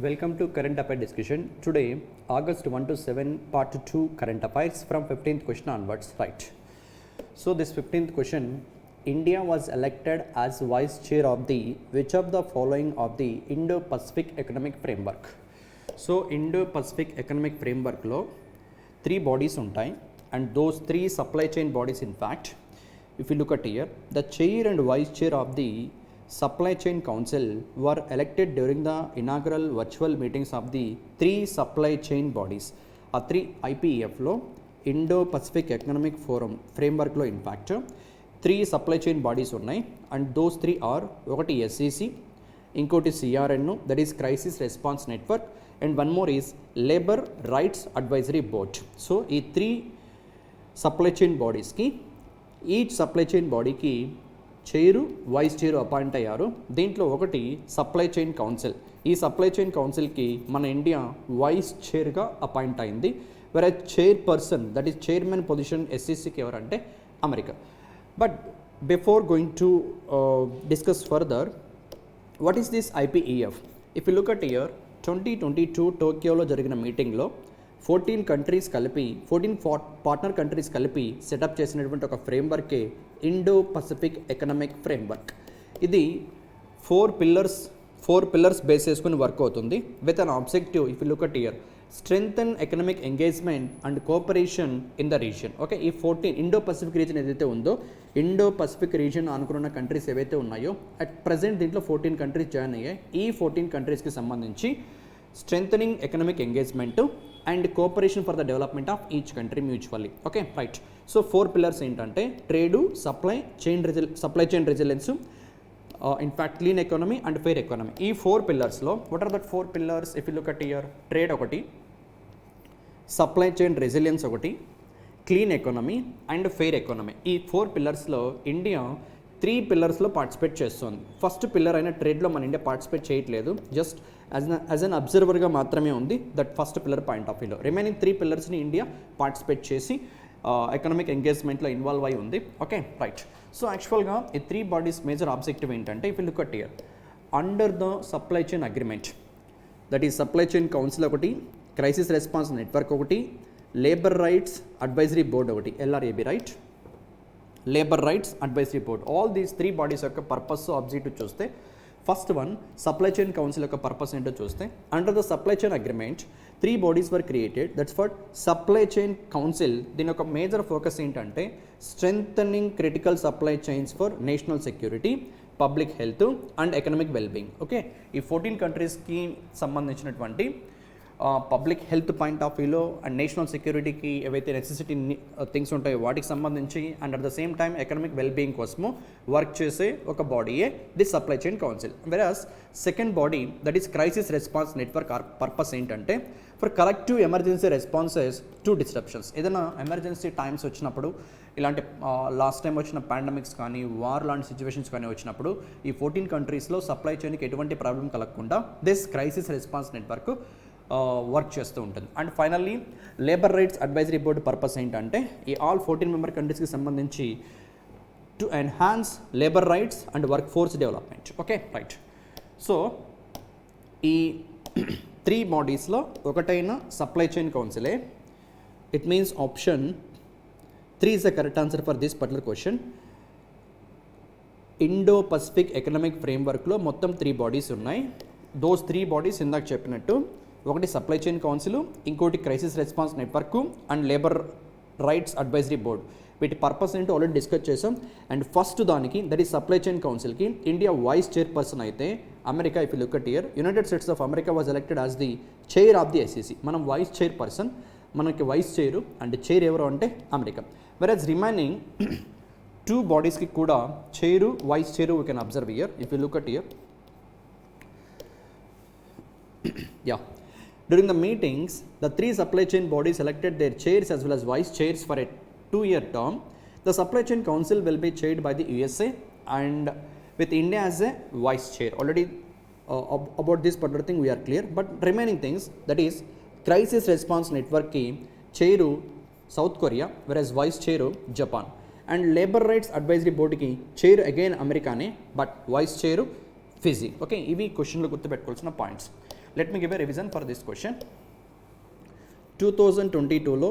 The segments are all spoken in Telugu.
Welcome to Current Affair discussion. Today, August 1 to 7, part 2 Current Affairs from 15th question onwards. Right. So this 15th question, India was elected as vice chair of the which of the following of the Indo-Pacific Economic Framework. So Indo-Pacific Economic Framework lo 3 bodies untai and those 3 supply chain bodies in fact. If you look at here, the chair and vice chair of the Supply Chain Council were elected during the inaugural virtual meetings of the 3 supply chain bodies. A 3 IPEF lo Indo-Pacific Economic Forum framework lo in fact 3 supply chain bodies unnai and those 3 are okati SEC, inkoti CRN, that is Crisis Response Network, and one more is Labor Rights Advisory Board. So ee 3 supply chain bodies ki each supply chain body ki chair vice chair appoint అయ్యారు. దీంట్లో ఒకటి సప్లై చైన్ కౌన్సిల్. ఈ సప్లై చైన్ కౌన్సిల్కి మన ఇండియా వైస్ చైర్గా అపాయింట్ అయింది. వేరే chairperson, that is chairman position ఎస్సీసీకి ఎవరంటే America. But before going to discuss further, what is this IPEF? If you look at here 2022 టోక్యోలో జరిగిన మీటింగ్లో 14 కంట్రీస్ కలిపి 14 పార్ట్నర్ కంట్రీస్ కలిపి సెటప్ చేసినటువంటి ఒక ఫ్రేమ్వర్కే ఇండో-పసిఫిక్ ఎకనామిక్ ఫ్రేమ్వర్క్. ఇది 4 పిల్లర్స్ బేస్ చేసుకుని వర్క్ అవుతుంది with an objective. If you look at year, strengthen economic engagement and cooperation in the region. Okay, ఈ 14 ఇండో-పసిఫిక్ రీజన్ ఏదైతే ఉందో, ఇండో-పసిఫిక్ రీజన్ అనుకున్న కంట్రీస్ ఏవైతే ఉన్నాయో అట్ ప్రజెంట్ దీంట్లో 14 కంట్రీస్ జాయిన్ అయ్యాయి. ఈ 14 కంట్రీస్కి సంబంధించి strengthening economic engagement and cooperation for the development of each country mutually. Okay, right. So 4 pillars ఏంటంటే trade, supply chain resilience, in fact clean economy and fair economy. ఈ 4 పిల్లర్స్లో what are that 4 pillars? If you look at here, trade ఒకటి, సప్లై చైన్ రెసిలియన్స్ ఒకటి, clean economy and fair economy. ఈ 4 పిల్లర్స్లో ఇండియా 3 పిల్లర్స్లో పార్టిసిపేట్ చేస్తుంది. ఫస్ట్ పిల్లర్ అయిన ట్రేడ్లో మన ఇండియా పార్టిసిపేట్ చేయట్లేదు, జస్ట్ యాజ్ అన్ అబ్జర్వర్గా మాత్రమే ఉంది. That first pillar point of వ్యూలో రిమైనింగ్ 3 పిల్లర్స్ని ఇండియా పార్టిసిపేట్ చేసి ఎకనామిక్ ఎంగేజ్మెంట్లో ఇన్వాల్వ్ అయి ఉంది. Okay, right. సో యాక్చువల్గా ఈ 3 బాడీస్ మేజర్ ఆబ్జెక్టివ్ ఏంటంటే, if you look at here, under the supply chain agreement, that is supply chain council ఒకటి, క్రైసిస్ రెస్పాన్స్ నెట్వర్క్ ఒకటి, లేబర్ రైట్స్ అడ్వైజరీ బోర్డ్ ఒకటి, LRAB, right, labour rights advisory board. All these 3 bodies యొక్క పర్పస్ ఆబ్జెక్టివ్ చూస్తే, first one supply chain council యొక్క పర్పస్ ఏంటో చూస్తే, under the supply chain agreement 3 bodies were created. That's for supply chain council. దీని యొక్క మేజర్ ఫోకస్ ఏంటంటే strengthening critical supply chains for national security, public health and economic wellbeing. Okay, ఈ 14 కంట్రీస్కి సంబంధించినటువంటి పబ్లిక్ హెల్త్ పాయింట్ ఆఫ్ వ్యూలో అండ్ నేషనల్ సెక్యూరిటీకి ఏవైతే నెసెసిటీ థింగ్స్ ఉంటాయో వాటికి సంబంధించి and at the same time economic wellbeing కోసము వర్క్ చేసే ఒక బాడీయే this supply chain council. Whereas second body, that is crisis response network. Purpose ఏంటంటే for collective emergency responses to disruptions. ఏదైనా ఎమర్జెన్సీ టైమ్స్ వచ్చినప్పుడు, ఇలాంటి లాస్ట్ టైం వచ్చిన పాండమిక్స్ కానీ వార్ లాంటి సిచ్యువేషన్స్ కానీ వచ్చినప్పుడు ఈ 14 కంట్రీస్లో సప్లై చైన్కి ఎటువంటి ప్రాబ్లం కలగకుండా this crisis response network work చేస్తూ ఉంటుంది. And finally labour rights advisory board purpose ఏంటంటే ఈ ఆల్ 14 మెంబర్ కంట్రీస్కి సంబంధించి to enhance labour rights and workforce development. Okay, right. So ఈ 3 బాడీస్లో ఒకటైన సప్లై చైన్ కౌన్సిలే. It means option 3 is the correct answer for this particular question. Indo-Pacific economic ఫ్రేమ్వర్క్లో మొత్తం 3 బాడీస్ ఉన్నాయి. దోస్ 3 బాడీస్ ఇందాక చెప్పినట్టు, ఒకటి సప్లై చైన్ కౌన్సిల్, ఇంకోటి crisis response network and labour rights advisory board. వీటి పర్పస్ ఏంటో ఆల్రెడీ డిస్కస్ చేసాం. అండ్ ఫస్ట్ దానికి, దట్ ఈస్ సప్లై చైన్ కౌన్సిల్కి ఇండియా వైస్ చైర్ పర్సన్ అయితే America. If you look at here, United States of America was elected as the chair of the SCC. మనం వైస్ చైర్ పర్సన్, మనకి వైస్ చైరు అండ్ చైర్ ఎవరు అంటే అమెరికా. వెరాజ్ రిమైనింగ్ 2 బాడీస్కి కూడా chair, vice chair we can observe year. If you look at year, yeah, during the meetings, the 3 supply chain bodies elected their chairs as well as vice chairs for a 2-year term. The supply chain council will be chaired by the USA and with India as a vice chair. Already about this particular thing we are clear, but remaining things, that is crisis response network ki chairu South Korea, whereas vice chairu Japan, and labor rights advisory board ki chair again America ne, but vice chairu Fiji. Okay, ivi question lo gurtu pettukovalsina points. Let me give a revision for this question. 2022లో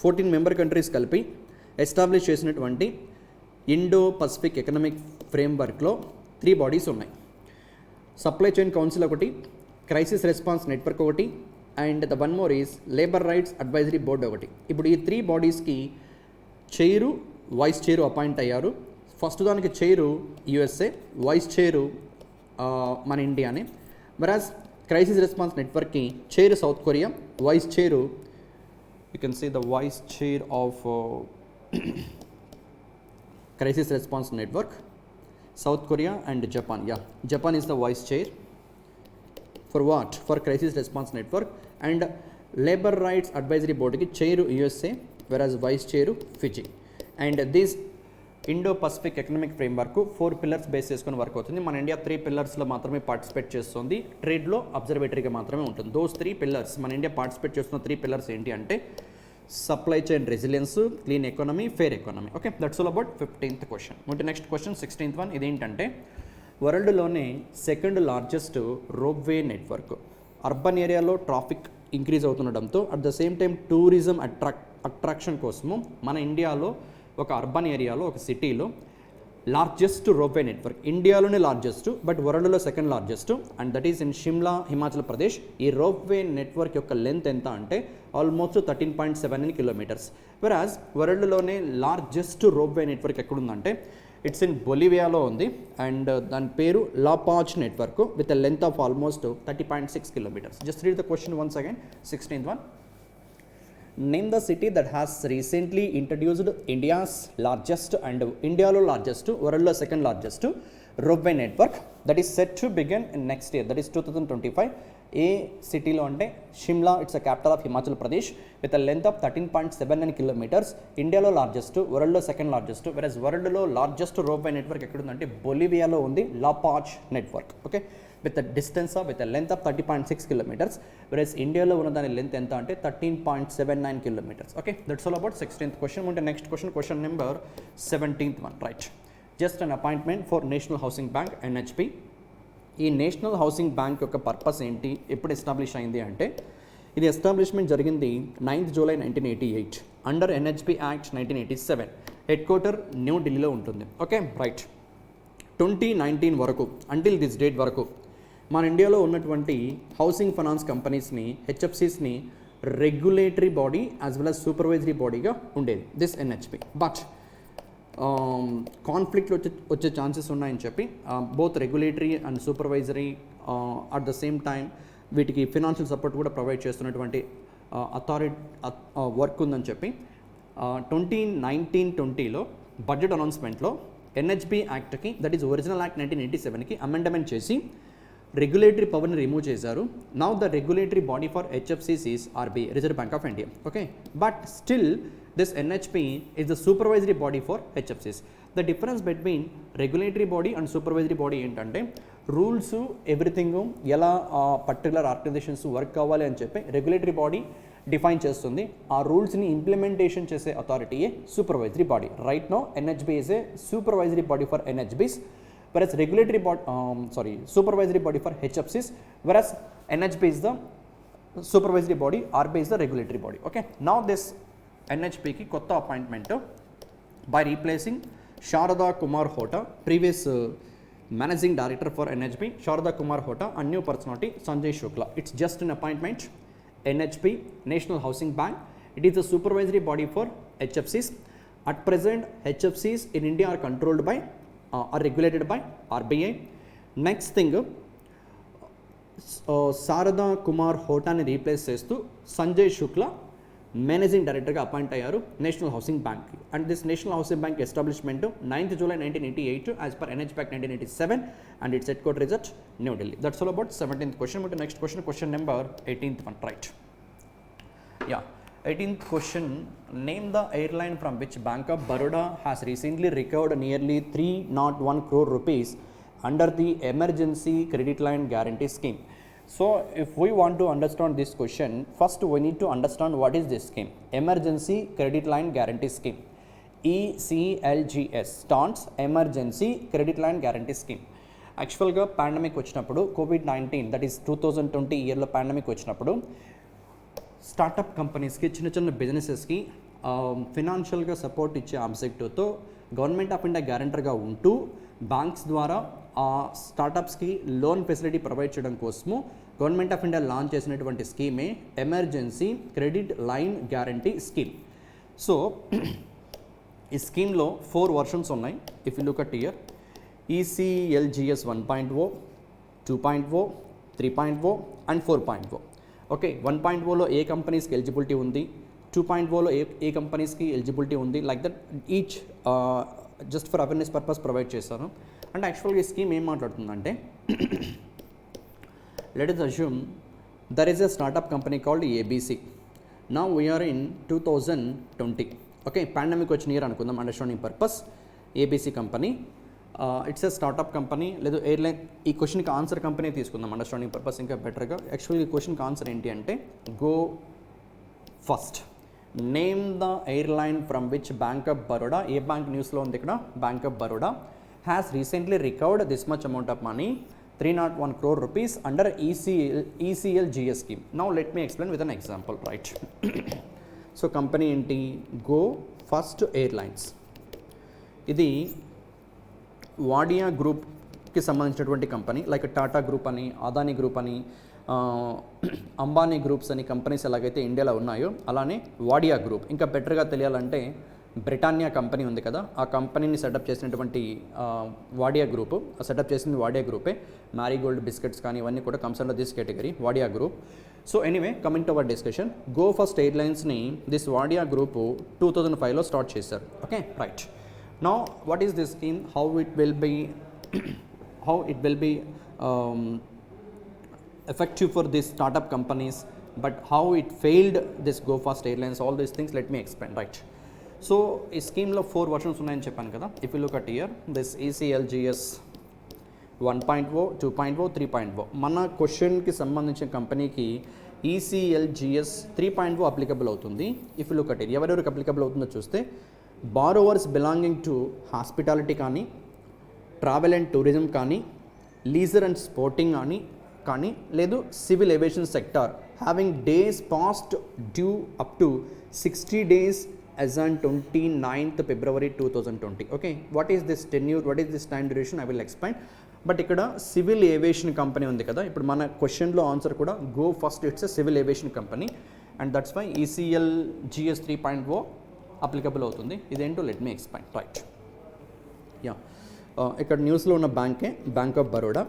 14 member countries కలిపి ఎస్టాబ్లిష్ చేసినటువంటి ఇండో పసిఫిక్ ఎకనామిక్ ఫ్రేమ్వర్క్లో 3 బాడీస్ ఉన్నాయి. సప్లై చైన్ కౌన్సిల్ ఒకటి, క్రైసిస్ రెస్పాన్స్ నెట్వర్క్ ఒకటి, and the one more is labour rights advisory board ఒకటి. ఇప్పుడు ఈ 3 బాడీస్కి చైరు, వైస్ చైరు అపాయింట్ అయ్యారు. ఫస్ట్ దానికి చైరు యుఎస్ఏ, వైస్ చైరు మన ఇండియానే. whereas crisis response network ki chair South Korea, vice chair you can see the vice chair of crisis response network, South Korea and Japan. Yeah, Japan is the vice chair for what? For crisis response network. And labor rights advisory board ki chair USA, whereas vice chair Fiji. And this Indo-Pacific economic framework 4 pillars base చేసుకొని వర్క్ అవుతుంది. మన ఇండియా 3 పిల్లర్స్లో మాత్రమే పార్టిసిపేట్ చేస్తుంది. ట్రేడ్లో అబ్జర్వేటరీగా మాత్రమే ఉంటుంది. దోస్ 3 పిల్లర్స్, మన ఇండియా పార్టిసిపేట్ చేస్తున్న 3 పిల్లర్స్ ఏంటి అంటే supply chain resilience, clean economy, fair economy. Okay, that's all about 15th question. ముందు నెక్స్ట్ క్వశ్చన్ 16th వన్. ఇదేంటంటే వరల్డ్లోనే second largest ropeway network. Urban ఏరియాలో ట్రాఫిక్ ఇంక్రీజ్ అవుతుండడంతో at the same time tourism attraction కోసము మన ఇండియాలో ఒక అర్బన్ ఏరియాలో ఒక సిటీలో లార్జెస్ట్ రోప్వే నెట్వర్క్, ఇండియాలోనే లార్జెస్ట్ బట్ వరల్డ్లో second largest, and that is in Shimla, Himachal Pradesh. ఈ రోప్వే నెట్వర్క్ యొక్క లెంత్ ఎంత అంటే ఆల్మోస్ట్ 13.79 కిలోమీటర్స్. వెరాజ్ వరల్డ్లోనే లార్జెస్ట్ రోప్వే నెట్వర్క్ ఎక్కడుందంటే ఇట్స్ ఇన్ బొలివియాలో ఉంది, అండ్ దాని పేరు La Paz network with a length of almost 30.6 kilometres. Just read the question once again. 16th one. Name the city that has recently introduced India's largest and India's largest, world's second largest ropeway network that is set to begin in next year, that is 2025. A city lo ante Shimla, it's a capital of Himachal Pradesh with a length of 13.79 kilometers. India lo largest, world lo second largest, whereas world lo largest ropeway network ekkada undante Bolivia lo undi, La Paz network. Okay, with a distance of with a length of 30.6 kilometers, whereas India lo ఉన్న దాని length ఎంత అంటే 13.79 kilometers. Okay, that's all about 16th question. Munde next question, question number 17th one. Right, just an appointment for National Housing Bank, NHB. ఈ నేషనల్ హౌసింగ్ బ్యాంక్ యొక్క పర్పస్ ఏంటి, ఎప్పుడు ఎస్టాబ్లిష్ అయింది అంటే ఇది ఎస్టాబ్లిష్మెంట్ జరిగింది 9th July 1988 under NHB act 1987. Head quarter new ఢిల్లీలో ఉంటుంది. Okay, right. 2019 వరకు, అంటిల్ దిస్ డేట్ వరకు మన ఇండియాలో ఉన్నటువంటి హౌసింగ్ ఫైనాన్స్ కంపెనీస్ని, హెచ్ఎఫ్సిస్ని regulatory body as well as supervisory బాడీగా ఉండేది దిస్ ఎన్హెచ్బి. బట్ కాన్ఫ్లిక్ట్ వచ్చే ఛాన్సెస్ ఉన్నాయని చెప్పి both regulatory and supervisory at the same time వీటికి ఫినాన్షియల్ సపోర్ట్ కూడా ప్రొవైడ్ చేస్తున్నటువంటి అథారిటీ వర్క్ ఉందని చెప్పి 2019-20లో బడ్జెట్ అనౌన్స్మెంట్లో ఎన్హెచ్బి యాక్ట్కి, దట్ ఈస్ ఒరిజినల్ యాక్ట్ 1987కి అమెండ్మెంట్ చేసి రెగ్యులేటరీ పవర్ని రిమూవ్ చేశారు. Now the regulatory body for హెచ్ఎఫ్సిస్ is RBI, Reserve Bank of India. Okay, but still this NHB is the supervisory body for HFCs. The difference between regulatory body and supervisory body ఏంటంటే రూల్స్ ఎవ్రీథింగ్ ఎలా పర్టికులర్ ఆర్గనైజేషన్స్ వర్క్ అవ్వాలి అని చెప్పి రెగ్యులేటరీ బాడీ డిఫైన్ చేస్తుంది. ఆ రూల్స్ని ఇంప్లిమెంటేషన్ చేసే అథారిటీయే supervisory body. Right now NHB is a supervisory body for ఎన్హెచ్బిస్, whereas regulatory body supervisory body for HFCs, whereas NHB is the supervisory body, RBI is the regulatory body. Okay, now this ఎన్హెచ్పికి కొత్త appointment by replacing Sharada Kumar హోటా, previous managing director for NHB Sharada Kumar హోటా, and new personality Sanjay Shukla. It's just an appointment. NHB, national housing bank, it is the supervisory body for హెచ్ఎఫ్సిస్. At present హెచ్ఎఫ్సిస్ in India are controlled by are regulated by RBI. Next thing, Sharada Kumar హోటాని replace చేస్తూ సంజయ్ శుక్లా మేనేజింగ్ డైరెక్టర్గా అపాయింట్ అయ్యారు నేషనల్ హౌసింగ్ బ్యాంక్కి. And this national housing bank establishment 9th July 1988 as per NHB act 1987, and it's head quarter is at new Delhi. That's all about 17th question. But next question, question number 18th one. Right, yeah, 18th question. Name the airline from which bank of Baroda has recently recovered nearly 301 crore rupees under the emergency credit line guarantee scheme. So if we want to understand this question, first we need to understand what is this scheme. Emergency Credit Line Guarantee Scheme, ECLGS stands Emergency Credit Line Guarantee Scheme. యాక్చువల్గా పాండమిక్ వచ్చినప్పుడు కోవిడ్-19 దట్ ఈస్ 2020 ఇయర్లో పాండమిక్ వచ్చినప్పుడు స్టార్టప్ కంపెనీస్కి చిన్న బిజినెసెస్కి ఫినాన్షియల్గా సపోర్ట్ ఇచ్చే ఆబ్జెక్టివ్తో గవర్నమెంట్ ఆఫ్ ఇండియా గ్యారంటర్గా ఉంటూ బ్యాంక్స్ ద్వారా ఆ స్టార్టప్స్కి లోన్ ఫెసిలిటీ ప్రొవైడ్ చేయడం కోసము గవర్నమెంట్ ఆఫ్ ఇండియా లాంచ్ చేసినటువంటి స్కీమే emergency credit line guarantee scheme. So ఈ స్కీమ్లో 4 వర్షన్స్ ఉన్నాయి. If you look at year ECLGS 1.0, 2.0, 3.0 and 4.0. Okay, 1.0లో ఏ కంపెనీస్కి ఎలిజిబిలిటీ ఉంది, 2.0లో ఏ కంపెనీస్కి ఎలిజిబిలిటీ ఉంది, like that each just for awareness purpose provide చేస్తాను. అంటే యాక్చువల్గా ఈ స్కీమ్ ఏం మాట్లాడుతుందంటే let us assume there is a startup company called ABC. Now we are in 2020. Okay, pandemic వచ్చిన ఇయర్ అనుకుందాం understanding purpose. ABC company it's a startup company, లేదు ఎయిర్లైన్. ఈ క్వశ్చన్కి ఆన్సర్ కంపెనీ తీసుకుందాం అండర్స్టాండింగ్ పర్పస్ ఇంకా బెటర్గా. యాక్చువల్లీ ఈ క్వశ్చన్కి ఆన్సర్ ఏంటి అంటే go first name the airline from which bank of Baroda, A bank న్యూస్లో ఉంది ఇక్కడ, bank of Baroda has recently recovered this much amount of money 301 crore rupees under ECLGS scheme. Now let me explain with an example, right? So company ఏంటి, గో ఫస్ట్ ఎయిర్లైన్స్. ఇది వాడియా గ్రూప్కి సంబంధించినటువంటి కంపెనీ, లైక్ టాటా గ్రూప్ అని, అదానీ గ్రూప్ అని, అంబానీ గ్రూప్స్ అని కంపెనీస్ ఎలాగైతే ఇండియాలో ఉన్నాయో అలానే వాడియా గ్రూప్. ఇంకా బెటర్గా తెలియాలంటే బ్రిటానియా కంపెనీ ఉంది కదా, ఆ కంపెనీని సెటప్ చేసినటువంటి వాడియా గ్రూప్, సెటప్ చేసింది వాడియా గ్రూపే. మ్యారీగోల్డ్ బిస్కెట్స్ కానీ ఇవన్నీ కూడా comes under this category, Wadia group. So anyway, coming to our discussion, Go First ఎయిర్లైన్స్ని దిస్ వాడియా గ్రూప్ 2005లో స్టార్ట్ చేశారు. Okay, right. Now what is this scheme, how it will be effective for these startup companies, but how it failed this go fast airlines, all these things let me explain, right? So ఈ స్కీమ్లో 4 వర్షన్స్ ఉన్నాయని చెప్పాను కదా. If you look at year this ECLGS 1.0, 2.0, 3.0. మన క్వశ్చన్కి సంబంధించిన కంపెనీకి ECLGS 3.0 అప్లికబుల్ అవుతుంది. If you look at year ఎవరెవరికి అప్లికబుల్ అవుతుందో చూస్తే బారోవర్స్ బిలాంగింగ్ టు హాస్పిటాలిటీ కానీ, ట్రావెల్ అండ్ టూరిజం కానీ, లీజర్ అండ్ స్పోర్టింగ్ కానీ లేదు civil aviation sector having days past due up to 60 days as on 29th February 2020. Okay, what is this tenure, what is this time duration, I will explain. But ఇక్కడ సివిల్ ఏవియేషన్ కంపెనీ ఉంది కదా, ఇప్పుడు మన క్వశ్చన్లో ఆన్సర్ కూడా Go First it's a civil aviation company and that's why ECLGS 3.0 applicable అవుతుంది. ఇదేంటో let me explain, right. Yeah, ఇక్కడ న్యూస్లో ఉన్న బ్యాంకే Bank of Baroda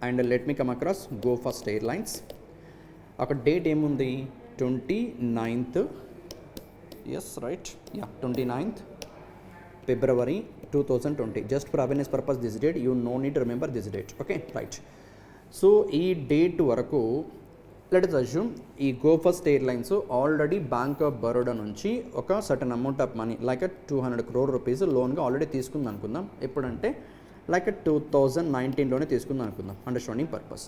and let me come across Go First Airlines. అక్కడ డేట్ ఏముంది, 29th, yes right, yeah 29th February 2020. Just for awareness purpose this date, you no need to remember this date. Okay, right. So ఈ డేట్ వరకు లెట్ us assume ఈ go First airlines already bank of Baroda నుంచి ఒక certain amount of money like 200 crore rupees లోన్గా ఆల్రెడీ తీసుకుంది అనుకుందాం. ఎప్పుడంటే లైక్ 2019లోనే తీసుకుందాం అనుకుందాం understanding purpose.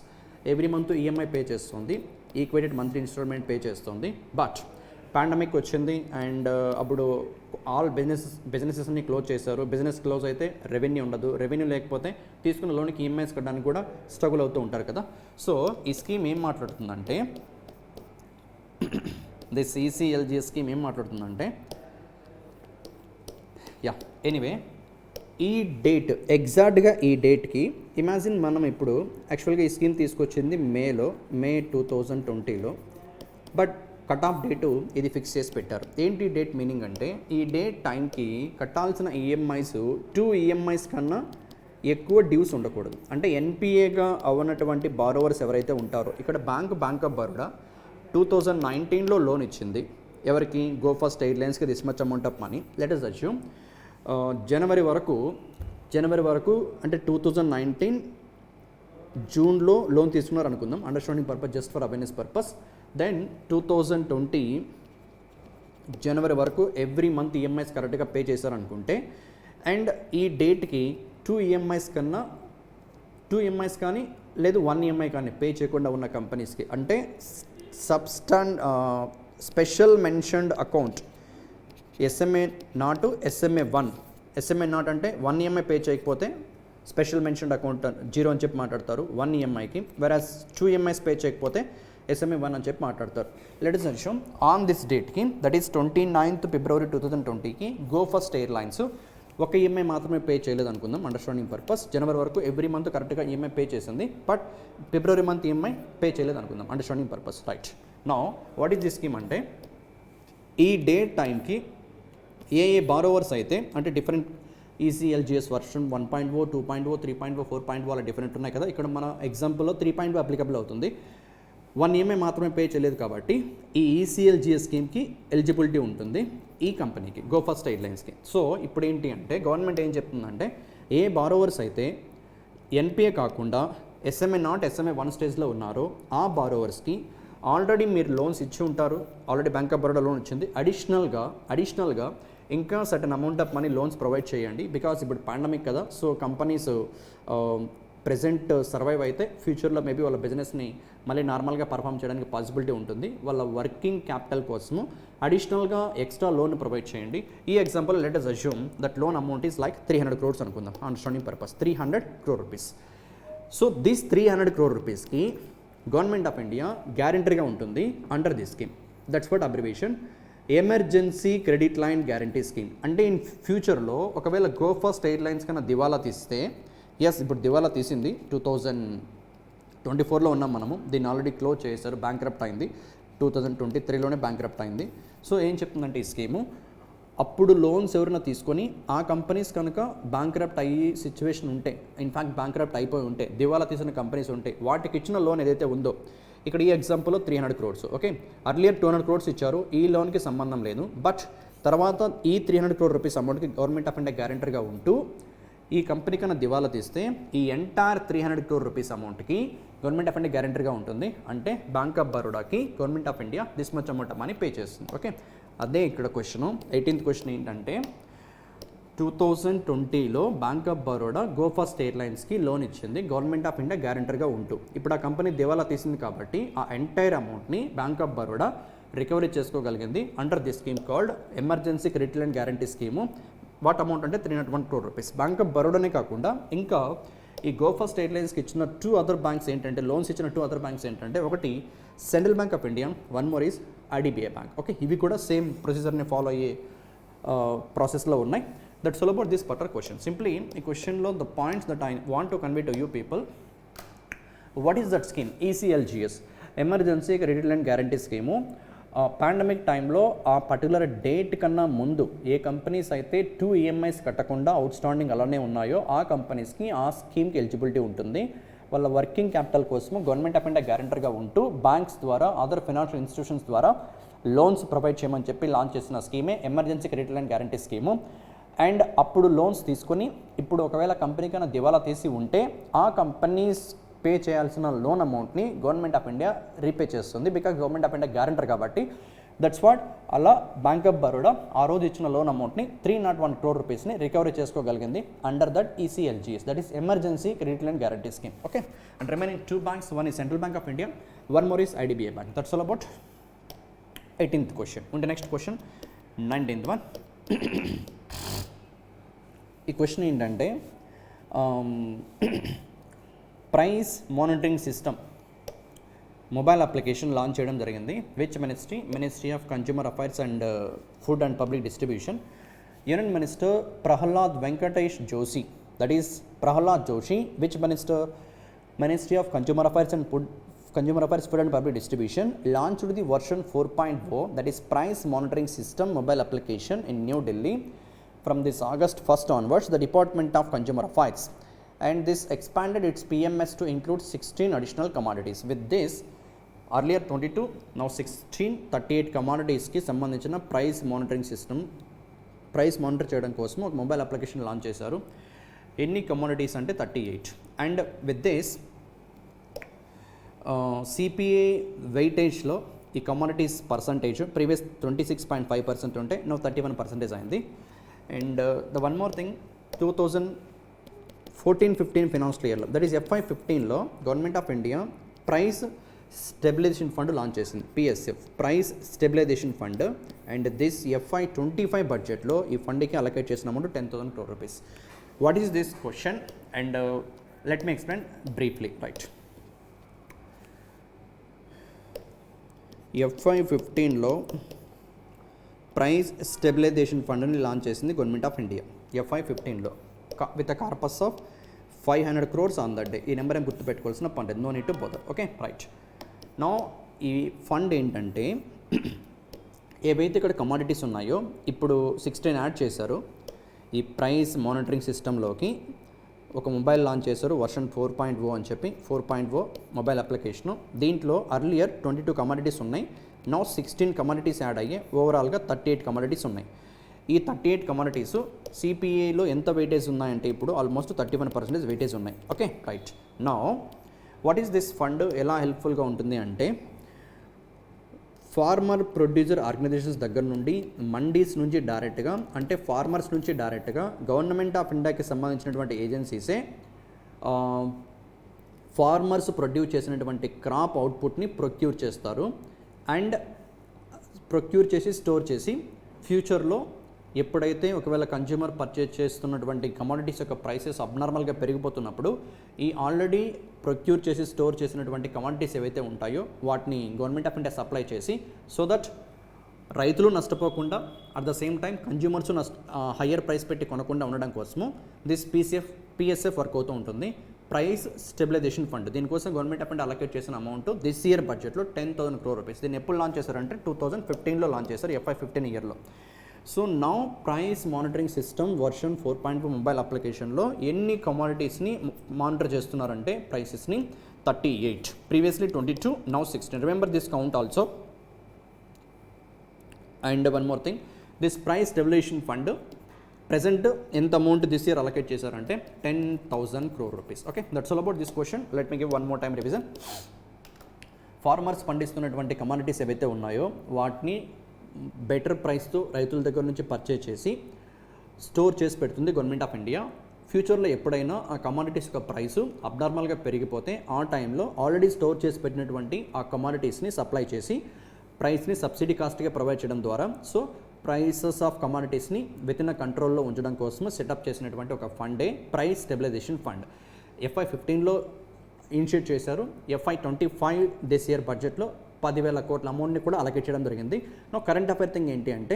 Every month EMI pay చేస్తుంది, ఈక్వేటెడ్ మంత్లీ ఇన్స్టాల్మెంట్ పే చేస్తుంది. బట్ పాండమిక్ వచ్చింది అండ్ అప్పుడు ఆల్ బిజినెసెస్ని క్లోజ్ చేశారు. బిజినెస్ క్లోజ్ అయితే రెవెన్యూ ఉండదు, రెవెన్యూ లేకపోతే తీసుకున్న లోన్కి ఈఎంఐస్ కట్టడానికి కూడా స్ట్రగుల్ అవుతూ ఉంటారు కదా. సో ఈ స్కీమ్ ఏం మాట్లాడుతుందంటే, దిస్ ECLGS స్కీమ్ ఏం మాట్లాడుతుందంటే, యా ఎనీవే ఈ డేట్ ఎగ్జాక్ట్గా ఈ డేట్కి ఇమాజిన్ మనం ఇప్పుడు యాక్చువల్గా ఈ స్కీమ్ తీసుకొచ్చింది మే 2020లో, బట్ కట్ ఆఫ్ డేటు ఇది ఫిక్స్ చేసి పెట్టారు. ఏంటి డేట్ మీనింగ్ అంటే, ఈ డేట్ టైంకి కట్టాల్సిన ఈఎంఐస్ 2 EMIs కన్నా ఎక్కువ డ్యూస్ ఉండకూడదు. అంటే ఎన్పిఏగా అవ్వనటువంటి బారోవర్స్ ఎవరైతే ఉంటారో, ఇక్కడ బ్యాంక్ ఆఫ్ బరోడా 2019లో లోన్ ఇచ్చింది ఎవరికి, గో ఫస్ట్ ఎయిర్లైన్స్కి this much amount of money. Let us assume జనవరి వరకు అంటే 2019 జూన్లో లోన్ తీసుకున్నారు అనుకుందాం understanding purpose, just for awareness purpose. Then 2020 జనవరి వరకు ఎవ్రీ మంత్ ఈఎంఐస్ కరెక్ట్గా పే చేశారనుకుంటే, అండ్ ఈ డేట్కి 2 EMIs కానీ లేదు 1 EMI కానీ పే చేయకుండా ఉన్న కంపెనీస్కి, అంటే special mentioned account SMA0 SMA1. SMA0 అంటే 1 EMI పే చేయకపోతే స్పెషల్ మెన్షన్ అకౌంట్ 0 అని చెప్పి మాట్లాడతారు 1 ఈఎంఐకి, వెరాజ్ 2 ఈఎంఐస్ పే చేయకపోతే SME 1 అని చెప్పి మాట్లాడతారు. Let us assume on this డేట్కి, దట్ ఈస్ 29th February 2020కి గో ఫస్ట్ ఎయిర్లైన్స్ ఒక ఈఎంఐ మాత్రమే పే చేయలేదు అనుకుందాం, అండర్స్టాండింగ్ పర్పస్. జనవరి వరకు ఎవ్రీ మంత్ కరెక్ట్గా ఈఎంఐ పే చేసింది, బట్ ఫిబ్రవరి మంత్ ఈఎంఐ పే చేయలేదు అనుకుందాం, understanding purpose. Right, now what is this scheme అంటే ఈ డే టైంకి ఏ బారోవర్స్ అయితే, అంటే డిఫరెంట్ ECLGS వర్షన్ 1.0, 2.0, 3.0, 4.0 అలా డిఫరెంట్ ఉన్నాయి కదా. ఇక్కడ మన ఎగ్జాంపుల్లో 3.0 అప్లికబుల్ అవుతుంది. 1 ఈఎంఐ మాత్రమే పే చేయలేదు కాబట్టి ఈ ECLGS స్కీమ్కి ఎలిజిబిలిటీ ఉంటుంది ఈ కంపెనీకి, గో ఫస్ట్ ఎయిర్లైన్స్కి. సో ఇప్పుడు ఏంటి అంటే గవర్నమెంట్ ఏం చెప్తుందంటే ఏ బారోవర్స్ అయితే NPA కాకుండా SMA నాట్ SMA 1 స్టేజ్లో ఉన్నారో ఆ బారోవర్స్కి ఆల్రెడీ మీరు లోన్స్ ఇచ్చి ఉంటారు, already bank of Baroda loan వచ్చింది, అడిషనల్గా ఇంకా certain amount of money loans provide చేయండి. బికాస్ ఇప్పుడు పాండమిక్ కదా, సో కంపెనీస్ ప్రెజెంట్ సర్వైవ్ అయితే ఫ్యూచర్లో మేబీ వాళ్ళ బిజినెస్ని మళ్ళీ నార్మల్గా పర్ఫామ్ చేయడానికి పాసిబిలిటీ ఉంటుంది. వాళ్ళ వర్కింగ్ క్యాపిటల్ కోసము అడిషనల్గా ఎక్స్ట్రా లోన్ ప్రొవైడ్ చేయండి. ఈ example let us assume that loan amount is like 300 crores అనుకుందాం, understanding purpose 300 crore rupees. So this 300 crore rupeesకి గవర్నమెంట్ ఆఫ్ ఇండియా గ్యారంటీగా ఉంటుంది under this scheme. That's what abbreviation emergency credit line guarantee scheme. అంటే ఇన్ ఫ్యూచర్లో ఒకవేళ గో ఫస్ట్ ఎయిర్లైన్స్ కన్నా దివాలా తీస్తే, ఎస్ ఇప్పుడు దివాలా తీసింది 2024లో ఉన్నాం మనము, దీన్ని ఆల్రెడీ క్లోజ్ చేశారు, బ్యాంక్రప్ట్ అయింది 2023లోనే బ్యాంక్రప్ట్ అయింది. సో ఏం చెప్తుందంటే ఈ స్కీము, అప్పుడు లోన్స్ ఎవరైనా తీసుకొని ఆ కంపెనీస్ కనుక బ్యాంక్రప్ట్ అయ్యి సిచ్యువేషన్ ఉంటే, ఇన్ఫ్యాక్ట్ బ్యాంక్రప్ట్ అయిపోయి ఉంటే, దివాలా తీసిన కంపెనీస్ ఉంటే, వాటికి ఇచ్చిన లోన్ ఏదైతే ఉందో, ఇక్కడ ఈ ఎగ్జాంపుల్లో 300 crores, ఓకే, అర్లియర్ 200 crores ఇచ్చారు, ఈ లోన్కి సంబంధం లేదు. బట్ తర్వాత ఈ 300 crore rupees అమౌంట్కి గవర్నమెంట్ ఆఫ్ ఇండియా గ్యారంటీగా ఉంటూ ఈ కంపెనీ కన్నా దివాలా తీస్తే ఈ ఎంటైర్ 300 crore rupees అమౌంట్కి గవర్నమెంట్ ఆఫ్ ఇండియా గ్యారంటీగా ఉంటుంది. అంటే బ్యాంక్ ఆఫ్ బరోడాకి government of India this much amount of money pay చేస్తుంది. ఓకే, అదే ఇక్కడ క్వశ్చన్ 18th క్వశ్చన్ ఏంటంటే 2020లో bank of Baroda Go First ఎయిర్లైన్స్కి లోన్ ఇచ్చింది గవర్నమెంట్ ఆఫ్ ఇండియా గ్యారంటీగా ఉంటూ. ఇప్పుడు ఆ కంపెనీ దివాలా తీసింది కాబట్టి ఆ ఎంటైర్ అమౌంట్ని బ్యాంక్ ఆఫ్ బరోడా రికవరీ చేసుకోగలిగింది under the scheme called emergency credit line guarantee scheme. What amount అంటే 301 crore rupees. బ్యాంక్ ఆఫ్ బరోడానే కాకుండా ఇంకా ఈ గో ఫస్ట్ ఎయిర్లైన్స్కి ఇచ్చిన 2 other బ్యాంక్స్ ఏంటంటే, లోన్స్ ఇచ్చిన 2 other బ్యాంక్స్ ఏంటంటే, ఒకటి central bank of India, one more is IDBI bank. Okay, ఇవి కూడా సేమ్ ప్రొసీజర్ని ఫాలో అయ్యే ప్రాసెస్లో ఉన్నాయి. That's all about this particular question. Simply ఈ క్వశ్చన్లో the points that I want to convey to you people, what is that scheme? ECLGS, emergency credit line guarantee scheme. Pandemic టైంలో ఆ పర్టికులర్ డేట్ కన్నా ముందు ఏ కంపెనీస్ అయితే 2 EMIs కట్టకుండా అవుట్ స్టాండింగ్ అలానే ఉన్నాయో ఆ కంపెనీస్కి ఆ స్కీమ్కి ఎలిజిబిలిటీ ఉంటుంది. వాళ్ళ వర్కింగ్ క్యాపిటల్ కోసము గవర్నమెంట్ ఆఫ్ ఇండియా గ్యారంటర్గా ఉంటూ బ్యాంక్స్ ద్వారా, అదర్ ఫైనాన్షియల్ ఇన్స్టిట్యూషన్స్ ద్వారా లోన్స్ ప్రొవైడ్ చేయమని చెప్పి లాంచ్ చేసిన స్కీమే emergency credit line guarantee scheme. And అప్పుడు లోన్స్ తీసుకొని ఇప్పుడు ఒకవేళ కంపెనీ కన్నా దివాలా తీసి ఉంటే ఆ కంపెనీస్ పే చేయాల్సిన లోన్ అమౌంట్ని గవర్నమెంట్ ఆఫ్ ఇండియా రీపే చేస్తుంది, because government of India guarantor కాబట్టి. దట్స్ వాట్ అలా బ్యాంక్ ఆఫ్ బరోడా ఆ రోజు ఇచ్చిన లోన్ అమౌంట్ని 301 crore rupeesని రికవరీ చేసుకోగలిగింది under that ECLGS, that is emergency credit line guarantee scheme. Okay, and remaining 2 banks, one is Central Bank of India, one more is IDBI Bank. That's all about 18th question. And the next question 19th one. ఈ క్వశ్చన్ ఏంటంటే price monitoring system mobile application launch చేయడం జరిగింది. Which Ministry of consumer Affairs and Food and public Distribution. Union Minister Prahlad Venkatesh Joshi, that is Prahlad Joshi. Which Ministry of consumer Affairs and Food and public Distribution launched the version 4.0, that is price monitoring system mobile application in New Delhi from this August 1st onwards, the Department of Consumer Affairs, and this expanded its PMS to include 16 additional commodities. With this, earlier 22, now 16, 38 commodities కి సంబంధించిన price monitoring system, price monitor చేయడం కోసం ఒక మొబైల్ అప్లికేషన్ లాంచ్ చేశారు. ఎన్ని కమోడిటీస్ అంటే 38. అండ్ విత్ దిస్ CPA వెయిటేజ్లో ఈ కమోడిటీస్ పర్సంటేజ్ ప్రీవియస్ 26.5% ఉంటే నో 31% అయింది. And the one more thing, 2014-15 financial ఇయర్లో, దట్ ఈస్ FY15లో government of India price stabilisation fund launch చేసింది, PSF, price stabilisation fund. And this FY25 బడ్జెట్లో ఈ ఫండ్కి అలొకేట్ చేసిన amount 10,000 crore rupees. What is this question? And let me explain briefly, right. FY 15లో ప్రైస్ స్టెబిలైజేషన్ ఫండ్ని లాంచ్ చేసింది గవర్నమెంట్ ఆఫ్ ఇండియా FY 15లో with a corpus of 500 crores on that day. ఈ నెంబర్ ఏం గుర్తుపెట్టుకోవాల్సిన పని, no need to bother. Okay right. Now ఈ ఫండ్ ఏంటంటే ఏవైతే ఇక్కడ కమాడిటీస్ ఉన్నాయో ఇప్పుడు 16 యాడ్ చేశారు ఈ ప్రైస్ మానిటరింగ్ సిస్టంలోకి. ఒక మొబైల్ లాంచ్ చేశారు వర్షన్ 4.0 అని చెప్పి, 4.0 మొబైల్ అప్లికేషను. దీంట్లో అర్లియర్ 22 కమాడిటీస్ ఉన్నాయి, నౌ 16 కమాడిటీస్ యాడ్ అయ్యి ఓవరాల్గా 38 కమాడిటీస్ ఉన్నాయి. ఈ 38 కమాడిటీస్ సిపిఐలో ఎంత వెయిటేజ్ ఉన్నాయంటే ఇప్పుడు ఆల్మోస్ట్ 31% వెయిటేజ్ ఉన్నాయి. Okay right. Now what is this fund, ఎలా హెల్ప్ఫుల్గా ఉంటుంది అంటే ఫార్మర్ ప్రొడ్యూసర్ ఆర్గనైజేషన్స్ దగ్గర నుండి, మండీస్ నుంచి డైరెక్ట్గా, అంటే ఫార్మర్స్ నుంచి డైరెక్ట్గా గవర్నమెంట్ ఆఫ్ ఇండియాకి సంబంధించినటువంటి ఏజెన్సీసే ఫార్మర్స్ ప్రొడ్యూస్ చేసినటువంటి క్రాప్ అవుట్పుట్ని ప్రొక్యూర్ చేస్తారు. అండ్ ప్రొక్యూర్ చేసి స్టోర్ చేసి ఫ్యూచర్లో ఎప్పుడైతే ఒకవేళ కన్జ్యూమర్ పర్చేజ్ చేస్తున్నటువంటి కమోడిటీస్ యొక్క ప్రైసెస్ అబ్నార్మల్గా పెరిగిపోతున్నప్పుడు ఈ ఆల్రెడీ ప్రొక్యూర్ చేసి స్టోర్ చేసినటువంటి కమోడిటీస్ ఏవైతే ఉంటాయో వాటిని గవర్నమెంట్ ఆఫ్ ఇండియా సప్లై చేసి, సో దట్ రైతులు నష్టపోకుండా at the same time consumers higher price పెట్టి కొనకుండా ఉండడం కోసము దిస్ పిఎస్ఎఫ్ వర్క్ అవుతూ ఉంటుంది. ప్రైస్ స్టెబిలైజేషన్ ఫండ్, దీనికోసం గవర్నమెంట్ ఆఫ్ ఇండియా అలొకేట్ చేసిన అమౌంట్ దిస్ ఇయర్ బడ్జెట్లో 10,000 crore rupees. దీన్ని ఎప్పుడు లాంచ్ చేశారంటే 2015లో లాంచ్ చేశారు, FY 15 ఇయర్లో. So now price monitoring system version 4.0 mobile అప్లికేషన్లో ఎన్ని కమాడిటీస్ని మానిటర్ చేస్తున్నారంటే ప్రైసెస్ని 38, previously 22, now 16. Remember this count also. And one more thing, this price stabilisation fund present ఎంత అమౌంట్ దిస్ ఇయర్ అలొకేట్ చేశారంటే 10,000 crore rupees. Okay, that's all about this question. Let me give one more time revision. Farmers పండిస్తున్నటువంటి కమాడిటీస్ ఏవైతే ఉన్నాయో వాటిని బెటర్ ప్రైస్తో రైతుల దగ్గర నుంచి పర్చేజ్ చేసి స్టోర్ చేసి పెడుతుంది గవర్నమెంట్ ఆఫ్ ఇండియా. ఫ్యూచర్లో ఎప్పుడైనా ఆ కమాడిటీస్ యొక్క ప్రైసు అబ్నార్మల్గా పెరిగిపోతే ఆ టైంలో ఆల్రెడీ స్టోర్ చేసి పెట్టినటువంటి ఆ కమాడిటీస్ని సప్లై చేసి ప్రైస్ని సబ్సిడీ కాస్ట్గా ప్రొవైడ్ చేయడం ద్వారా సో ప్రైసెస్ ఆఫ్ కమాడిటీస్ని విత్ ఇన్ కంట్రోల్లో ఉంచడం కోసం సెటప్ చేసినటువంటి ఒక ఫండే ప్రైస్ స్టెబిలైజేషన్ ఫండ్. FY 15లో ఇనిషియేట్ చేశారు. FY 25 దిస్ ఇయర్ బడ్జెట్లో 10,000 crore అమౌంట్ని కూడా అలొకేట్ చేయడం జరిగింది. నో కరెంట్ అఫైర్ థింగ్ ఏంటి అంటే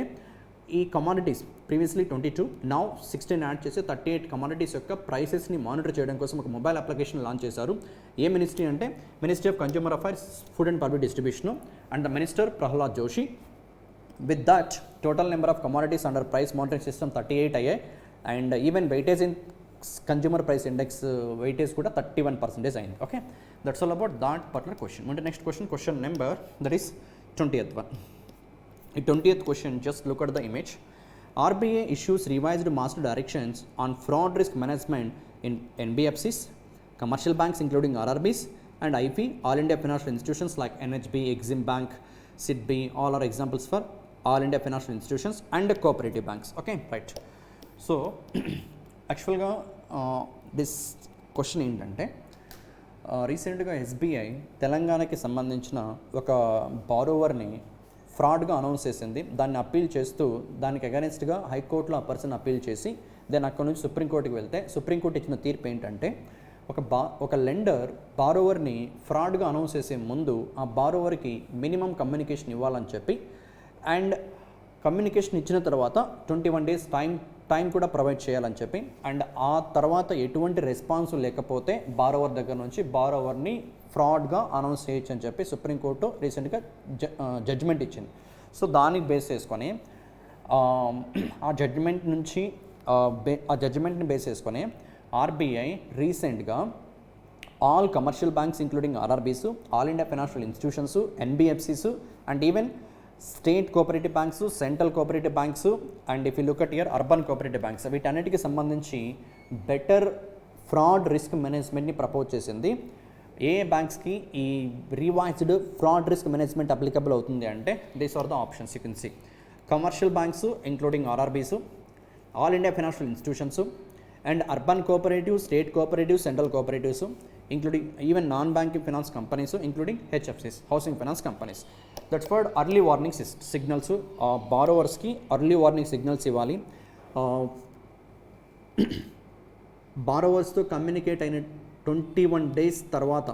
ఈ కమాడిటీస్ ప్రీవియస్లీ 22, నౌ 16 యాడ్ చేసి 38 కమాడిటీస్ యొక్క ప్రైసెస్ని మానిటర్ చేయడం కోసం ఒక మొబైల్ అప్లికేషన్ లాంచ్ చేశారు. ఏ మినిస్ట్రీ అంటే ministry of consumer affairs, food and public distribution and the minister Prahlad Joshi. With that total number of commodities under price monitoring system 38 అయ్యాయి. And even weightage in consumer price index weightage కూడా 31% అయింది. Okay, that's all about that particular question. అంటే next question number that is 20th one. ఈ 20th question, just look at the image. RBI issues revised master directions on fraud risk management in NBFCs, commercial banks including RRBs and IP, All India Financial Institutions like NHB, Exim Bank, SIDBI, all are examples for All India Financial Institutions and cooperative banks. Okay, right. So యాక్చువల్గా దిస్ క్వశ్చన్ ఏంటంటే రీసెంట్గా SBI తెలంగాణకి సంబంధించిన ఒక బారోవర్ని ఫ్రాడ్గా అనౌన్స్ చేసింది. దాన్ని అప్పీల్ చేస్తూ దానికి అగైనెస్ట్గా హైకోర్టులో ఆ పర్సన్ అప్పీల్ చేసి దెన్ అక్కడ నుంచి సుప్రీంకోర్టుకి వెళ్తే సుప్రీంకోర్టు ఇచ్చిన తీర్పు ఏంటంటే ఒక లెండర్ బారోవర్ని ఫ్రాడ్గా అనౌన్స్ చేసే ముందు ఆ బారోవర్కి మినిమం కమ్యూనికేషన్ ఇవ్వాలని చెప్పి అండ్ కమ్యూనికేషన్ ఇచ్చిన తర్వాత 21 days టైం కూడా ప్రొవైడ్ చేయాలని చెప్పి అండ్ ఆ తర్వాత ఎటువంటి రెస్పాన్స్ లేకపోతే బారోవర్ దగ్గర నుంచి బారోవర్ని ఫ్రాడ్గా అనౌన్స్ చేయొచ్చు అని చెప్పి సుప్రీంకోర్టు రీసెంట్గా జడ్జ్మెంట్ ఇచ్చింది. సో దానికి బేస్ చేసుకొని ఆ జడ్జ్మెంట్ని బేస్ చేసుకొని RBI రీసెంట్గా all commercial banks including RRBs, all India financial institutions, NBFCs and even state cooperative banks, central cooperative banks and if you look at here urban cooperative banks, వీటన్నిటికి సంబంధించి బెటర్ ఫ్రాడ్ రిస్క్ మేనేజ్మెంట్ని ప్రపోజ్ చేసింది. ఏ బ్యాంక్స్కి ఈ revised fraud risk management applicable అవుతుంది అంటే these are the options you can see. Commercial banks including RRBs, all India financial institutions and urban cooperative, state cooperative, central cooperatives including even non-banking finance companies including HFCs, housing finance companies. That's for early warning signals. Borrowers ki early warning signals ఇవ్వాలి. బారోవర్స్తో కమ్యూనికేట్ అయిన 21 days తర్వాత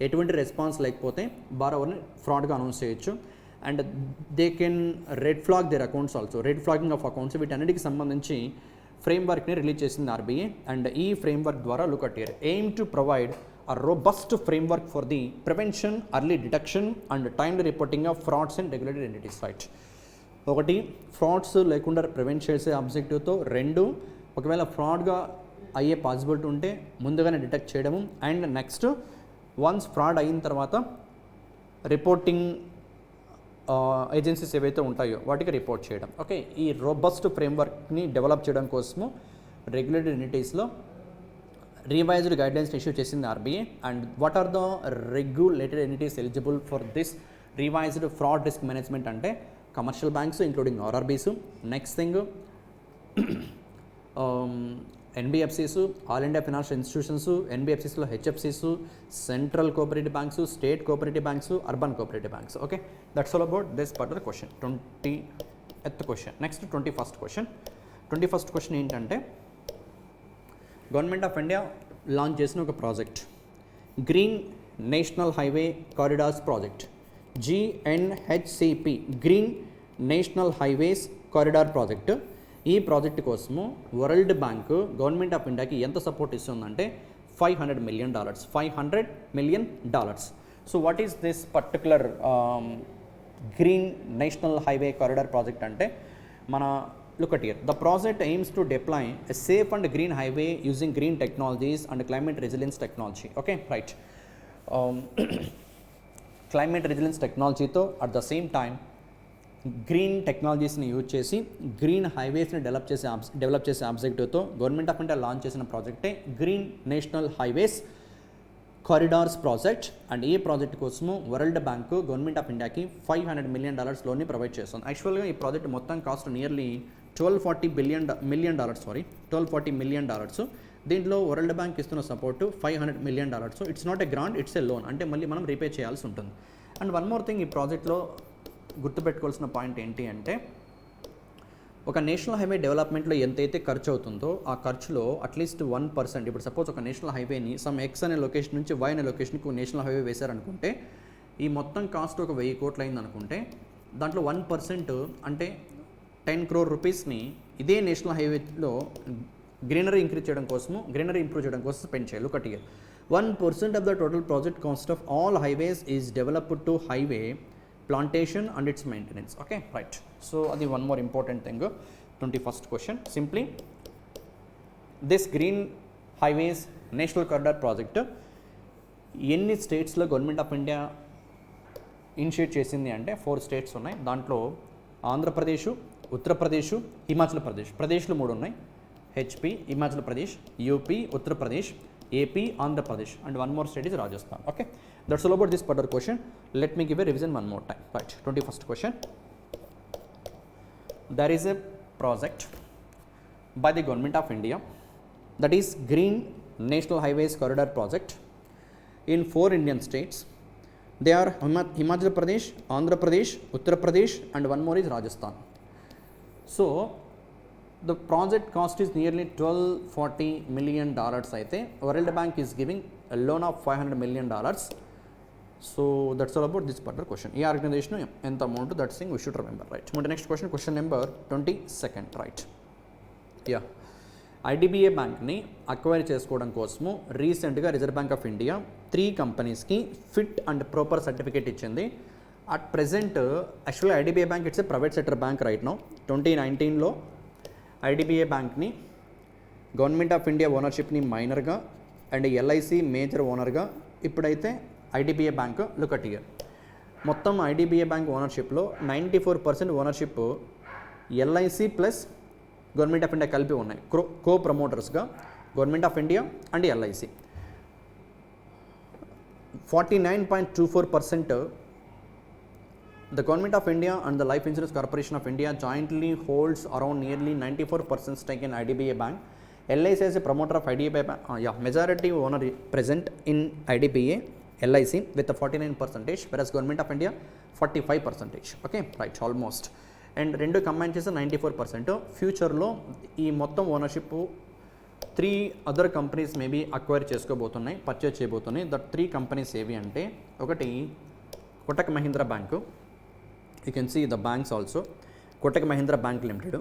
ఎటువంటి రెస్పాన్స్ లేకపోతే బారోవర్ని ఫ్రాడ్గా అనౌన్స్ చేయొచ్చు. And they can red flag their accounts also, red flagging of accounts, వీటన్నిటికి సంబంధించి ఫ్రేమ్వర్క్ని రిలీజ్ చేసింది ఆర్బీఐ. అండ్ ఈ ఫ్రేమ్వర్క్ ద్వారా look at here, aim to provide a robust framework for the prevention, early detection and timely reporting of frauds in regulated entities, right? ఒకటి, ఫ్రాడ్స్ లేకుండా ప్రివెంట్ చేసే ఆబ్జెక్టివ్తో, రెండు, ఒకవేళ ఫ్రాడ్గా అయ్యే పాసిబిలిటీ ఉంటే ముందుగానే డిటెక్ట్ చేయడము, అండ్ నెక్స్ట్ వన్స్ ఫ్రాడ్ అయిన తర్వాత రిపోర్టింగ్ ఏజెన్సీస్ ఏవైతే ఉంటాయో వాటికి రిపోర్ట్ చేయడం. ఓకే, ఈ రోబస్ట్ ఫ్రేమ్వర్క్ని డెవలప్ చేయడం కోసము రెగ్యులేటెడ్ ఎంటిటీస్లో రివైజ్డ్ గైడ్లైన్స్ ఇష్యూ చేసింది RBI. And what are the regulated entities eligible for this revised fraud risk management అంటే commercial banks including RRBs, next thing NBFCs, all India financial institutions, ఎన్బిఎఫ్సిస్లో హెచ్ఎఫ్సిస్, central cooperative banks, state cooperative banks, urban cooperative banks. Okay, that's all about this particular question. 20th question. Next 21st question. 21st question ఏంటంటే, గవర్నమెంట్ ఆఫ్ ఇండియా లాంచ్ చేసిన ఒక project, green national highway corridors project, GNHCP, green national highways corridor project. ఈ ప్రాజెక్ట్ కోసము వరల్డ్ బ్యాంక్ గవర్నమెంట్ ఆఫ్ ఇండియాకి ఎంత సపోర్ట్ ఇస్తుందంటే $500 million. $500 million. So what is this particular green national highway corridor project అంటే, మన look at here, the project aims to deploy a safe and green highway using green technologies and climate resilience technology. Okay, right. Climate resilience technology తో at the same time green టెక్నాలజీస్ని యూజ్ చేసి గ్రీన్ హైవేస్ని డెవలప్ చేసే ఆబ్జెక్టివ్తో గవర్నమెంట్ ఆఫ్ ఇండియా లాంచ్ చేసిన ప్రాజెక్టే green national highways corridors project. And ఈ ప్రాజెక్ట్ కోసము వరల్డ్ బ్యాంకు గవర్నమెంట్ ఆఫ్ ఇండియాకి $500 million లోన్ని ప్రొవైడ్ చేస్తుంది. యాక్చువల్గా ఈ ప్రాజెక్ట్ మొత్తం కాస్ట్ నియర్లీ $1240 million. దీంట్లో వరల్డ్ బ్యాంక్ ఇస్తున్న support $500 million. It's not a grant, it's a loan, అంటే మళ్ళీ మనం రీపే చేయాల్సి ఉంటుంది. అండ్ వన్ మోర్ థింగ్, ఈ ప్రాజెక్ట్లో గుర్తుపెట్టుకోవాల్సిన పాయింట్ ఏంటి అంటే, ఒక నేషనల్ హైవే డెవలప్మెంట్లో ఎంతైతే ఖర్చు అవుతుందో ఆ ఖర్చులో అట్లీస్ట్ 1%, ఇప్పుడు సపోజ్ ఒక నేషనల్ హైవేని సమ్ ఎక్స్ అనే లొకేషన్ నుంచి వై అనే లొకేషన్కి నేషనల్ హైవే వేశారనుకుంటే, ఈ మొత్తం కాస్ట్ ఒక 1000 కోట్లు అయిందనుకుంటే, దాంట్లో 1% అంటే 10 crore రూపీస్ని ఇదే నేషనల్ హైవేలో గ్రీనరీ ఇంప్రూవ్ చేయడం కోసం స్పెండ్ చేయాలి. ఒకటి 1% of the total project cost of all highways is developed to highway plantation and its maintenance. Okay, right. So adi one more important thing, 21st question, simply this green highways national corridor project ఎన్ని స్టేట్స్లో గవర్నమెంట్ ఆఫ్ ఇండియా ఇనిషియేట్ చేసింది అంటే 4 states ఉన్నాయి. దాంట్లో ఆంధ్రప్రదేశ్, ఉత్తరప్రదేశ్, హిమాచల్ ప్రదేశ్. ప్రదేశ్లు 3 ఉన్నాయి, HP, Himachal Pradesh, UP, Uttar Pradesh, AP, Andhra Pradesh, and one more state is Rajasthan. Okay, that's all about this particular question. Let me give a revision one more time. Right, 21st question. There is a project by the government of India, that is Green National Highways Corridor Project, in 4 Indian states. They are Himachal Pradesh, Andhra Pradesh, Uttar Pradesh, and one more is Rajasthan. So the project cost is nearly $1240 million. అయితే World Bank is giving a loan of $500 million. So that's all about this particular question. ఈ ఆర్గనైజేషన్ ఎంత amount, that's thing we should remember. Right, next question number 22nd. Right, yeah, IDBI బ్యాంక్ని అక్వైర్ చేసుకోవడం కోసము రీసెంట్గా రిజర్వ్ బ్యాంక్ ఆఫ్ ఇండియా 3 కంపెనీస్కి ఫిట్ అండ్ ప్రాపర్ సర్టిఫికేట్ ఇచ్చింది. At present actually IDBI bank it's a private sector bank right now. 2019లో ఐడిబిఐ బ్యాంక్ని గవర్నమెంట్ ఆఫ్ ఇండియా ఓనర్షిప్ని మైనర్గా అండ్ ఎల్ఐసి మేజర్ ఓనర్గా, ఇప్పుడైతే IDBI bank look at here. మొత్తం ఐడిబిఐ బ్యాంక్ ఓనర్షిప్లో 94% ownership LIC plus government of India కలిపి ఉన్నాయి. కో ప్రమోటర్స్గా government of India and LIC. 49.24% the government of India and the Life Insurance Corporation of India jointly holds around nearly 94% stake in IDBI Bank. LIC is a promoter of IDBI Bank. Majority owner present in IDBI, LIC with a 49%, whereas government of India 45%. Okay, right, almost. And rendu combine chese 94%. ఫ్యూచర్లో ఈ మొత్తం ownership 3 other companies maybe acquire చేసుకోబోతున్నాయి, పర్చేజ్ చేయబోతున్నాయి. దట్ 3 కంపెనీస్ ఏవి అంటే, ఒకటి Kotak Mahindra Bank, you can see the banks also, Kotak Mahindra Bank Limited.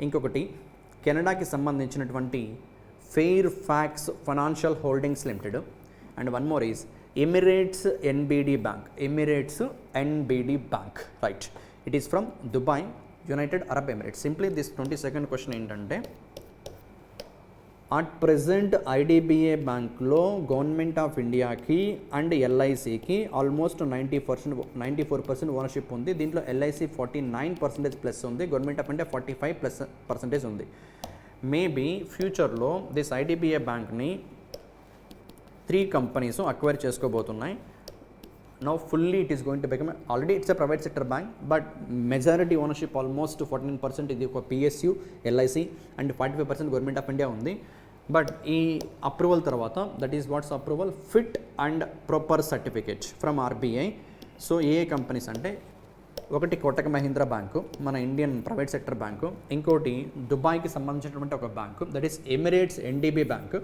ఇంకొకటి కెనడాకి సంబంధించినటువంటి Fairfax Financial Holdings Limited. And one more is Emirates NBD Bank, Emirates NBD Bank, right. It is from Dubai, United Arab Emirates. Simply this 22nd question ఏంటంటే, అట్ ప్రజెంట్ ఐడిబిఐ బ్యాంక్లో గవర్నమెంట్ ఆఫ్ ఇండియాకి అండ్ ఎల్ఐసికి ఆల్మోస్ట్ 94% ఓనర్షిప్ ఉంది. దీంట్లో ఎల్ఐసి 49% ప్లస్ ఉంది, గవర్నమెంట్ ఆఫ్ ఇండియా 45% ఉంది. మేబీ ఫ్యూచర్లో దిస్ ఐడిబిఐ బ్యాంక్ని 3 కంపెనీస్ అక్వైర్ చేసుకోబోతున్నాయి. Now fully it is going to become, already it's a private sector bank, but majority ownership almost 14% ఇది ఒక PSU, LIC and 45% government of India ఉంది. బట్ ఈ అప్రూవల్ తర్వాత, that is what's approval, fit and proper certificate from RBI. So ఏ కంపెనీస్ అంటే, ఒకటి కోటక్ మహీంద్రా బ్యాంకు, మన ఇండియన్ ప్రైవేట్ సెక్టర్ బ్యాంకు. ఇంకోటి దుబాయ్కి సంబంధించినటువంటి ఒక బ్యాంకు, that is Emirates NDB Bank.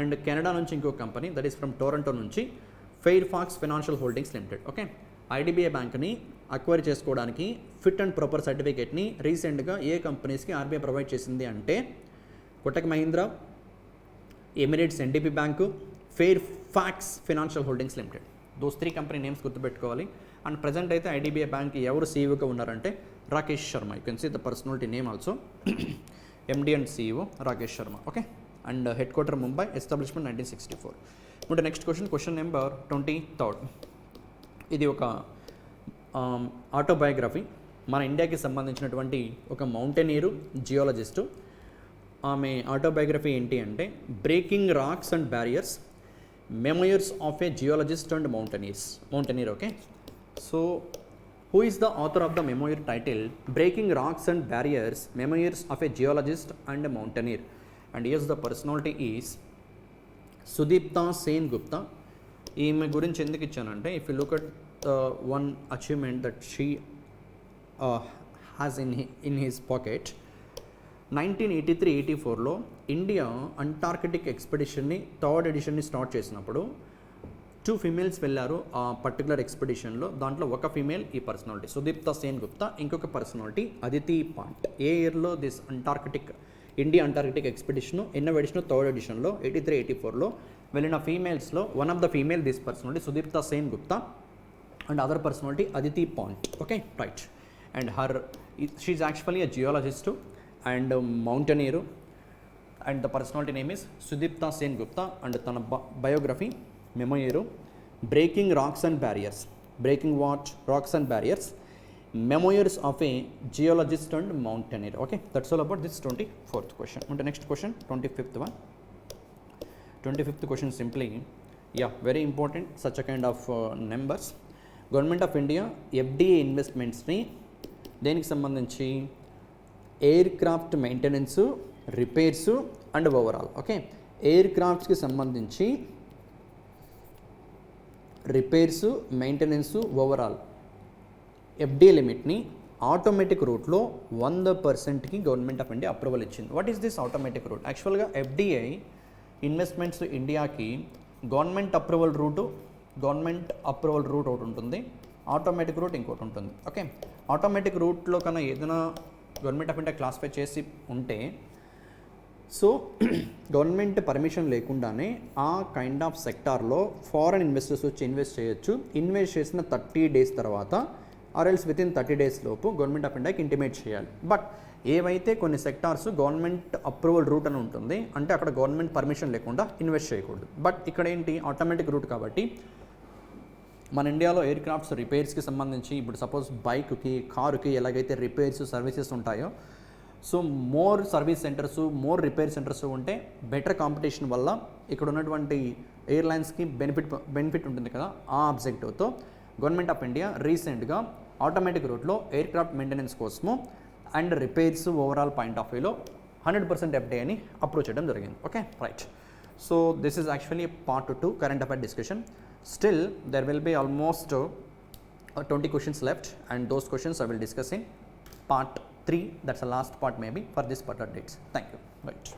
And Canada నుంచి ఇంకో company, that is from Toronto నుంచి Fairfax Financial Holdings Limited. Okay, IDBI బ్యాంక్ని అక్వైర్ చేసుకోవడానికి ఫిట్ అండ్ ప్రాపర్ సర్టిఫికేట్ని రీసెంట్గా ఏ కంపెనీస్కి ఆర్బీఐ ప్రొవైడ్ చేసింది అంటే, Kotak Mahindra, Emirates NDB bank, Fairfax Financial Holdings Limited. Those 3 company names గుర్తుపెట్టుకోవాలి. అండ్ ప్రజెంట్ అయితే ఐడిబిఐ బ్యాంక్ ఎవరు సీఈఓగా ఉన్నారంటే Rakesh Sharma. You can see the personality name also, MD and CEO Rakesh Sharma. Okay, and head quarter Mumbai, establishment 1964. ఇప్పుడు నెక్స్ట్ క్వశ్చన్ నెంబర్ 23rd. ఇది ఒక ఆటోబయోగ్రఫీ. మన ఇండియాకి సంబంధించినటువంటి ఒక మౌంటైనీరు, జియాలజిస్టు. ఆమె ఆటోబయోగ్రఫీ ఏంటి అంటే, breaking rocks and barriers, memoirs of a geologist and mountaineer. Okay, so who is the author of the memoir title breaking rocks and barriers, memoirs of a geologist and mountaineer? And yes the personality is Sudipta Sen Gupta. ఈమె గురించి ఎందుకు ఇచ్చానంటే, if you look at one achievement that she has in his pocket, 1983-84లో ఇండియా అంటార్కిటిక్ ఎక్స్పెడిషన్ని 3rd ఎడిషన్ని స్టార్ట్ చేసినప్పుడు 2 ఫీమేల్స్ వెళ్ళారు ఆ పర్టికులర్ ఎక్స్పెడిషన్లో. దాంట్లో ఒక ఫీమేల్ ఈ పర్సనాలిటీ సుదీప్తా సేన్ గుప్తా, ఇంకొక పర్సనాలిటీ అదితి పాంట్. ఏ ఇయర్లో దిస్ ఇండియా అంటార్కిటిక్ ఎక్స్పెడిషన్ ఎన్నో ఎడిషన్, 3rd ఎడిషన్లో 83-84లో వెళ్ళిన ఫీమేల్స్లో one of the female this personality Sudipta Sen Gupta and other personality Aditi Pant. Okay, right. And she actually a geologist and mountaineer. And the personality name is Sudipta Sen Gupta. And తన biography memoir, breaking rocks and barriers, breaking rocks and barriers, memoirs of a geologist and mountaineer. Okay, that's all about this 24th question. And the next question, 25th one. 25th question simply, yeah, very important, such a kind of numbers. Government of India FDI investments ni దేనికి సంబంధించి, aircraft maintenance, repairs and overhaul. Okay, ఎయిర్ క్రాఫ్ట్స్కి సంబంధించి రిపేర్స్, మెయింటెనెన్స్, ఓవరాల్ ఎఫ్డిఐ లిమిట్ని ఆటోమేటిక్ రూట్లో 100%కి గవర్నమెంట్ ఆఫ్ ఇండియా అప్రూవల్ ఇచ్చింది. What is this automatic route? యాక్చువల్గా ఎఫ్డిఐ ఇన్వెస్ట్మెంట్స్ ఇండియాకి గవర్నమెంట్ అప్రూవల్ రూట్ ఒకటి ఉంటుంది, ఆటోమేటిక్ రూట్ ఇంకోటి ఉంటుంది. ఓకే, ఆటోమేటిక్ రూట్లో కన్నా ఏదైనా గవర్నమెంట్ ఆఫ్ ఇండియా క్లాసిఫై చేసి ఉంటే, సో గవర్నమెంట్ పర్మిషన్ లేకుండానే ఆ కైండ్ ఆఫ్ సెక్టార్లో ఫారెన్ ఇన్వెస్టర్స్ వచ్చి ఇన్వెస్ట్ చేయొచ్చు. ఇన్వెస్ట్ చేసిన 30 days తర్వాత ఆర్ ఎల్స్ వితిన్ 30 days లోపు గవర్నమెంట్ ఆఫ్ ఇండియాకి ఇంటిమేట్ చేయాలి. బట్ ఏవైతే కొన్ని సెక్టార్స్ గవర్నమెంట్ అప్రూవల్ రూట్ అని ఉంటుంది, అంటే అక్కడ గవర్నమెంట్ పర్మిషన్ లేకుండా ఇన్వెస్ట్ చేయకూడదు. బట్ ఇక్కడ ఏంటి, ఆటోమేటిక్ రూట్ కాబట్టి మన ఇండియాలో ఎయిర్ క్రాఫ్ట్స్ రిపేర్స్కి సంబంధించి, ఇప్పుడు సపోజ్ బైక్కి, కారుకి ఎలాగైతే రిపేర్స్ సర్వీసెస్ ఉంటాయో, so more service centres, more repair centres ఉంటే బెటర్ కాంపిటీషన్ వల్ల ఇక్కడ ఉన్నటువంటి ఎయిర్లైన్స్కి బెనిఫిట్ ఉంటుంది కదా. ఆ ఆబ్జెక్టివ్తో గవర్నమెంట్ ఆఫ్ ఇండియా రీసెంట్గా ఆటోమేటిక్ రూట్లో ఎయిర్ క్రాఫ్ట్ మెయింటెనెన్స్ కోసము and repairs overall point of వ్యూలో 100% ఎఫ్డిఐని అప్రూవ్ చేయడం జరిగింది. Okay, right. So this is actually part 2 current affair discussion. Still there will be almost 20 questions left, and those questions I will discuss in part 3. That's the last part maybe for this particular dates. Thank you. Right.